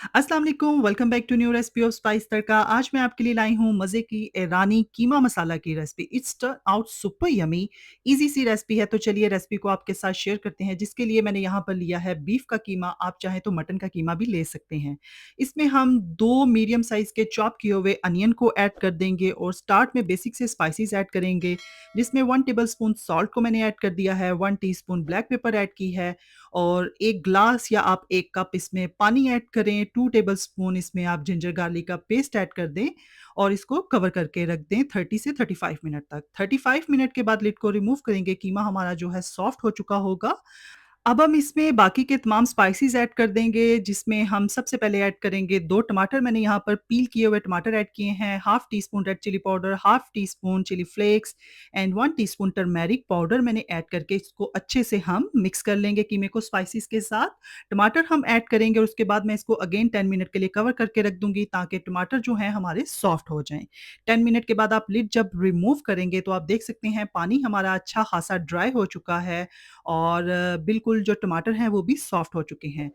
अस्सलाम वालेकुम, welcome back to new recipe of spice Tadka. आज मैं आपके लिए लाई हूँ मज़े की ईरानी कीमा मसाला की recipe. It's turn out super yummy, easy सी रेसिपी है। तो चलिए रेसिपी को आपके साथ शेयर करते हैं, जिसके लिए मैंने यहाँ पर लिया है बीफ का कीमा। आप चाहें तो मटन का कीमा भी ले सकते हैं। इसमें हम 2 मीडियम साइज़ के चॉप किए हुए अनियन को ऐड कर देंगे और स्टार्ट में बेसिक से स्पाइसेस ऐड करेंगे, जिसमें 1 टेबलस्पून सॉल्ट को मैंने ऐड कर दिया है, 1 टीस्पून ब्लैक पेपर ऐड की है और 1 ग्लास या आप 1 कप इसमें पानी ऐड करें, 2 टेबलस्पून इसमें आप जिंजर गार्लिक का पेस्ट ऐड कर दें और इसको कवर करके रख दें 30 से 35 मिनट तक। 35 मिनट के बाद लिड को रिमूव करेंगे, कीमा हमारा जो है सॉफ्ट हो चुका होगा। अब हम इसमें बाकी के तमाम स्पाइसेस ऐड कर देंगे, जिसमें हम सबसे पहले ऐड करेंगे 2 टमाटर। मैंने यहाँ पर पील किए हुए टमाटर ऐड किए हैं, half teaspoon red chilli powder, half teaspoon chilli flakes and 1 teaspoon turmeric powder मैंने ऐड करके इसको अच्छे से हम मिक्स कर लेंगे कीमे को स्पाइसेस के साथ। टमाटर हम ऐड करेंगे और उसके बाद मैं इसको अगेन 10 मिनट के लिए कवर करके रख दूँगी, ताकि टमाटर जो हैं हमारे सॉफ्ट हो जाएँ। 10 मिनट के बाद आप लिड जब रिमूव करेंगे तो आप देख सकते हैं पानी हमारा अच्छा खासा ड्राई हो चुका है और बिल्कुल जो टमाटर हैं वो भी सॉफ्ट हो चुके हैं।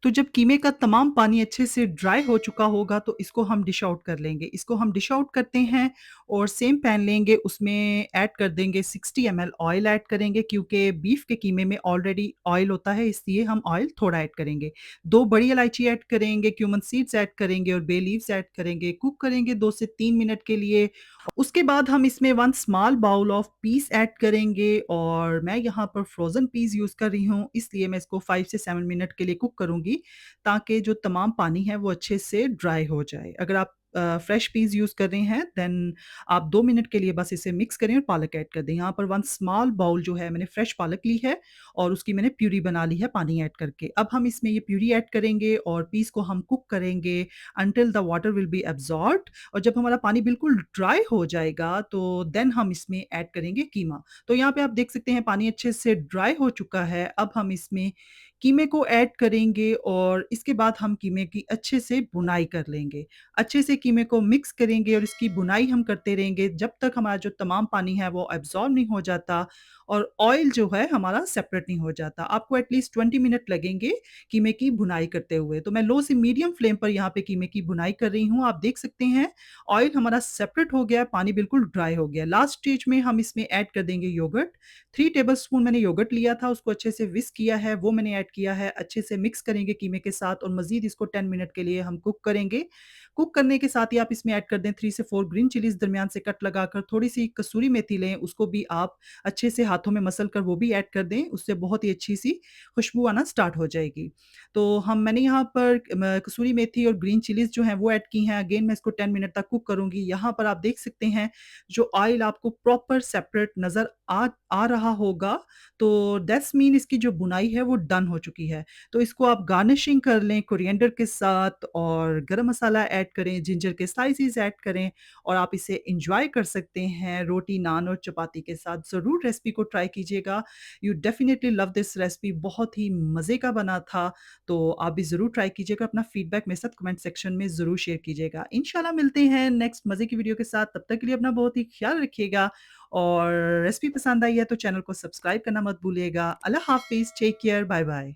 तो जब कीमे का तमाम पानी अच्छे से ड्राई हो चुका होगा तो इसको हम डिश आउट कर लेंगे। इसको हम डिश आउट करते हैं और सेम पैन लेंगे, उसमें ऐड कर देंगे 60 एमएल ऑयल ऐड करेंगे, क्योंकि बीफ के कीमे में ऑलरेडी ऑयल होता है, इसलिए हम ऑयल थोड़ा ऐड करेंगे। 2 बड़ी इलायची ऐड करेंगे, क्यूमन सीड्स ऐड करेंगे और बे लीव्स ऐड करेंगे। कुक करेंगे 2 से 3 मिनट के लिए। उसके बाद हम इसमें 1 small bowl of peas add करेंगे और मैं यहाँ पर फ्रोज़न पीस यूज़ कर रही हूँ, इसलिए मैं इसको 5 से 7 मिनट के लिए कुक करूँगी, ताकि जो तमाम पानी है वो अच्छे से ड्राई हो जाए। अगर आप फ्रेश पीस यूज़ कर रहे हैं देन आप 2 मिनट के लिए बस इसे मिक्स करें और पालक ऐड कर दें। यहाँ पर 1 स्मॉल बाउल जो है मैंने फ्रेश पालक ली है और उसकी मैंने प्यूरी बना ली है पानी ऐड करके। अब हम इसमें ये प्यूरी ऐड करेंगे और पीस को हम कुक करेंगे until the water will be absorbed, और जब हमारा पानी बिल्कुल ड्राई हो जाएगा तो देन हम इसमें ऐड करेंगे कीमा। तो यहाँ पे आप देख सकते हैं पानी अच्छे से ड्राई हो चुका है। अब हम इसमें कीमे को ऐड करेंगे और इसके बाद हम कीमे की अच्छे से भुनाई कर लेंगे। अच्छे से कीमे को मिक्स करेंगे और इसकी भुनाई हम करते रहेंगे जब तक हमारा जो तमाम पानी है वो अब्ज़ॉर्ब नहीं हो जाता और ऑयल जो है हमारा सेपरेट नहीं हो जाता। आपको एट लीस्ट 20 मिनट लगेंगे कीमे की भुनाई करते हुए। तो मैं लो से मीडियम फ्लेम पर यहाँ पे कीमे की भुनाई कर रही हूँ। आप देख सकते हैं ऑयल हमारा सेपरेट हो गया है, पानी बिल्कुल ड्राई हो गया है। लास्ट स्टेज में हम इसमें ऐड कर देंगे योगर्ट। 3 टेबलस्पून मैंने योगर्ट लिया था, उसको अच्छे से व्हिस्क किया है, वो मैंने ऐड किया है। अच्छे से मिक्स करेंगे कीमे के साथ और मज़ीद इसको 10 मिनट के लिए हम कुक करेंगे। कुक करने के साथ ही आप इसमें ऐड कर दें 3 से 4 ग्रीन चिलीज़ दरमियान से कट लगाकर, थोड़ी-सी कसूरी मेथी लें, उसको भी आप अच्छे से हाथों में मसल कर वो भी ऐड कर दें, उससे बहुत ही अच्छी-सी खुशबू आना स्टार्ट हो जाएगी। तो मैंने यहाँ पर कसूरी मेथी और ग्रीन चिलीज़ जो हैं वो ऐड की हैं। अगेन मैं इसको 10 मिनट तक कुक करूँगी। यहाँ पर आप देख सकते हैं जो ऑयल आपको प्रॉपर सेपरेट नज़र आ रहा होगा, तो दैट्स मीन इसकी जो बुनाई है वो डन हो चुकी है। तो इसको आप गार्निशिंग कर लें कोरिएंडर के साथ और गरम मसाला ऐड करें, जिंजर के स्लाइसेस ऐड करें और आप इसे एन्जॉय कर सकते हैं रोटी, नान और चपाती के साथ। ज़रूर रेसिपी को ट्राई कीजिएगा। You definitely love this recipe, बहुत ही मज़े का बना था। तो आप भी ज़रूर ट्राई कीजिएगा। अपना फीडबैक मेरे साथ कमेंट सेक्शन में ज़रूर शेयर कीजिएगा। इंशाल्लाह मिलते हैं नेक्स्ट मज़े की वीडियो के साथ। तब तक के लिए अपना बहुत ही ख़्याल रखिएगा और रेसिपी पसंद आई है तो चैनल को सब्सक्राइब करना मत भूलिएगा। अल्लाह हाफ़िज़, टेक केयर, बाय बाय।